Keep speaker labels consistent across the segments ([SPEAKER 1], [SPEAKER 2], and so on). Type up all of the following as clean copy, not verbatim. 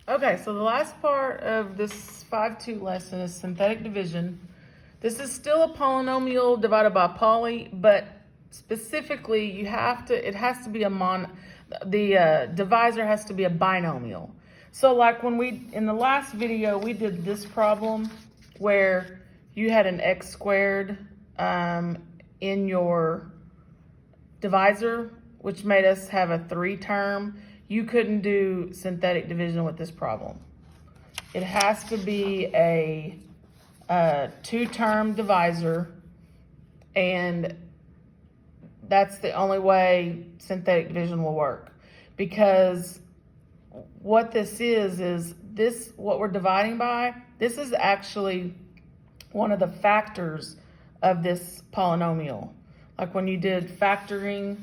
[SPEAKER 1] Okay, so the last part of this 5-2 lesson is synthetic division. This is still a polynomial divided by poly, but specifically it has to be the divisor has to be a binomial. So like in the last video, we did this problem where you had an x squared in your divisor, which made us have a 3-term. You couldn't do synthetic division with this problem. It has to be a 2-term divisor, and that's the only way synthetic division will work. Because what this is this, what we're dividing by, this is actually one of the factors of this polynomial. Like when you did factoring,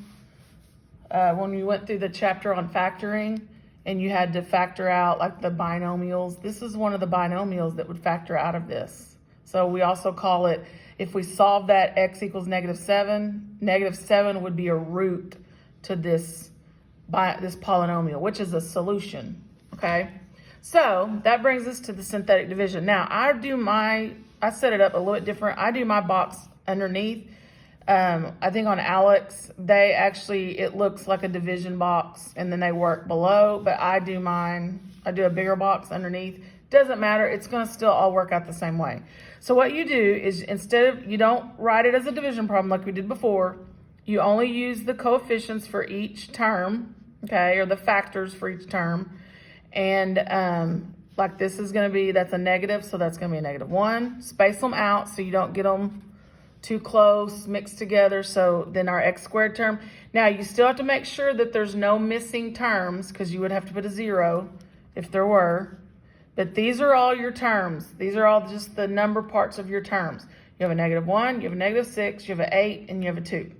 [SPEAKER 1] when you went through the chapter on factoring and you had to factor out like the binomials, this is one of the binomials that would factor out of this. So we also call it, if we solve that x equals -7, -7 would be a root to this polynomial, which is a solution, okay? So that brings us to the synthetic division. Now I set it up a little bit different. I do my box underneath. I think on Alex, it looks like a division box and then they work below, but I do a bigger box underneath. Doesn't matter, it's gonna still all work out the same way. So what you do is you don't write it as a division problem like we did before, you only use the coefficients for each term, okay, or the factors for each term. And like this is gonna be, that's a negative, so that's gonna be a -1. Space them out so you don't get them too close, mixed together. So then our x squared term. Now you still have to make sure that there's no missing terms because you would have to put a 0 if there were. But these are all your terms. These are all just the number parts of your terms. You have a -1, you have a -6, you have an 8, and you have a 2.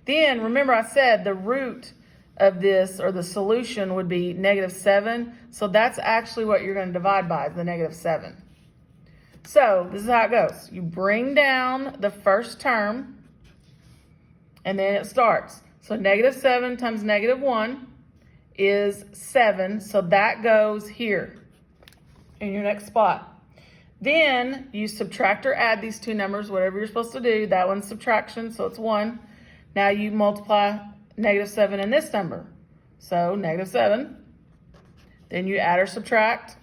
[SPEAKER 1] Then remember I said the root of this, or the solution, would be -7. So that's actually what you're going to divide by, is the -7. So this is how it goes. You bring down the first term, and then it starts. So -7 times -1 is 7. So that goes here in your next spot. Then you subtract or add these two numbers, whatever you're supposed to do. That one's subtraction, so it's 1. Now you multiply -7 in this number. So -7. Then you add or subtract,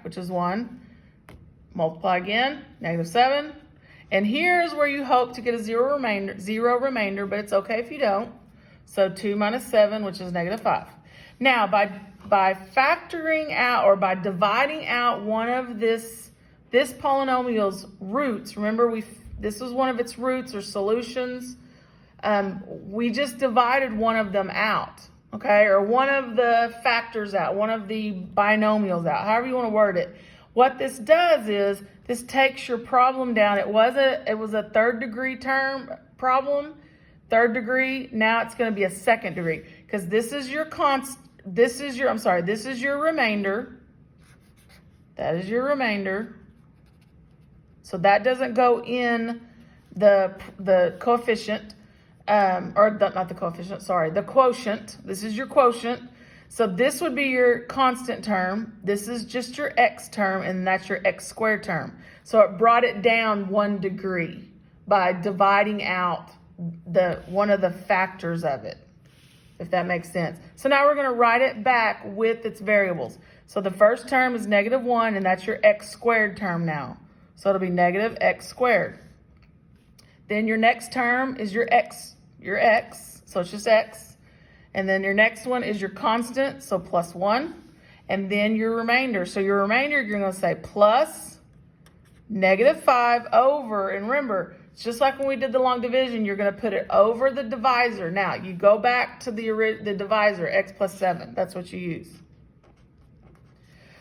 [SPEAKER 1] which is 1. Multiply again, -7. And here's where you hope to get a zero remainder, but it's okay if you don't. So 2 minus 7, which is -5. Now, by factoring out, or by dividing out one of this polynomial's roots, remember this was one of its roots or solutions, we just divided one of them out, okay? Or one of the factors out, one of the binomials out, however you want to word it. What this does is, this takes your problem down. It was a 3rd degree term problem, 3rd degree. Now it's going to be a 2nd degree, because this is your remainder. That is your remainder. So that doesn't go in the coefficient, not the coefficient, sorry, the quotient. This is your quotient. So this would be your constant term. This is just your x term, and that's your x squared term. So it brought it down 1 degree by dividing out one of the factors of it, if that makes sense. So now we're going to write it back with its variables. So the first term is -1, and that's your x squared term now. So it'll be -x squared. Then your next term is your x, so it's just x. And then your next one is your constant, so +1. And then your remainder. So your remainder, you're going to say plus -5 over, and remember, it's just like when we did the long division, you're going to put it over the divisor. Now, you go back to the divisor, x plus 7. That's what you use.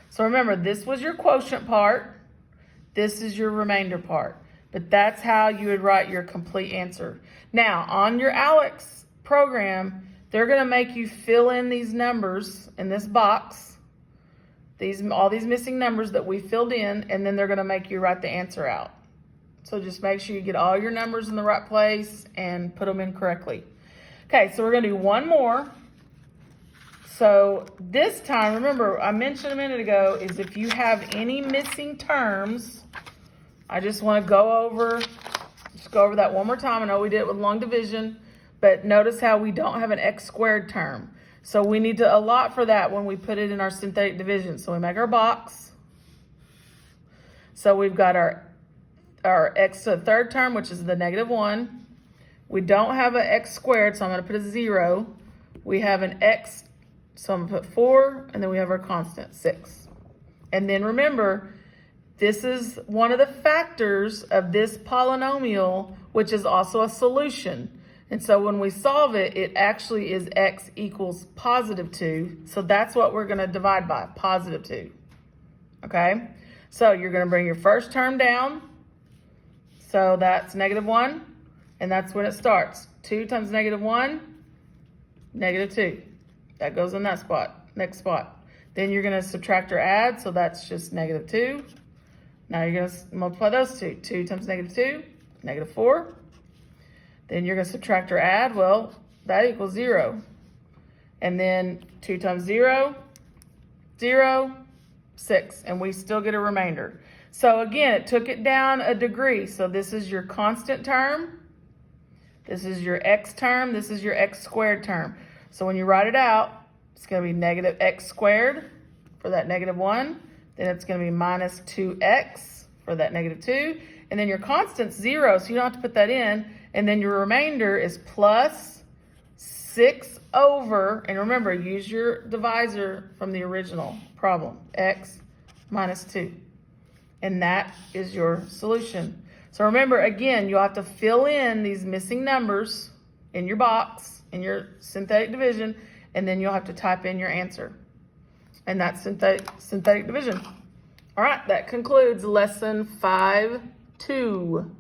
[SPEAKER 1] So remember, this was your quotient part. This is your remainder part. But that's how you would write your complete answer. Now, on your Alex program, they're going to make you fill in these numbers in this box, all these missing numbers that we filled in, and then they're going to make you write the answer out. So just make sure you get all your numbers in the right place and put them in correctly. Okay, so we're going to do one more. So this time, remember, I mentioned a minute ago, is if you have any missing terms, I just want to go over that one more time. I know we did it with long division, but notice how we don't have an x squared term. So we need to allot for that when we put it in our synthetic division. So we make our box. So we've got our x to the third term, which is the -1. We don't have an x squared, so I'm going to put a 0. We have an x, so I'm going to put 4, and then we have our constant, 6. And then remember, this is one of the factors of this polynomial, which is also a solution. And so when we solve it, it actually is x equals +2. So that's what we're going to divide by, +2. Okay? So you're going to bring your first term down. So that's -1. And that's when it starts. 2 times -1, -2. That goes in that spot, next spot. Then you're going to subtract or add. So that's just -2. Now you're going to multiply those two. 2 times -2, -4. Then you're going to subtract or add. Well, that equals 0. And then 2 times 0, 0, 6. And we still get a remainder. So again, it took it down a degree. So this is your constant term. This is your x term. This is your x squared term. So when you write it out, it's going to be -x squared for that -1. Then it's going to be -2x for that -2. And then your constant's 0, so you don't have to put that in. And then your remainder is plus 6 over, and remember, use your divisor from the original problem, x minus 2. And that is your solution. So remember, again, you'll have to fill in these missing numbers in your box, in your synthetic division, and then you'll have to type in your answer. And that's synthetic division. All right, that concludes lesson 5-2.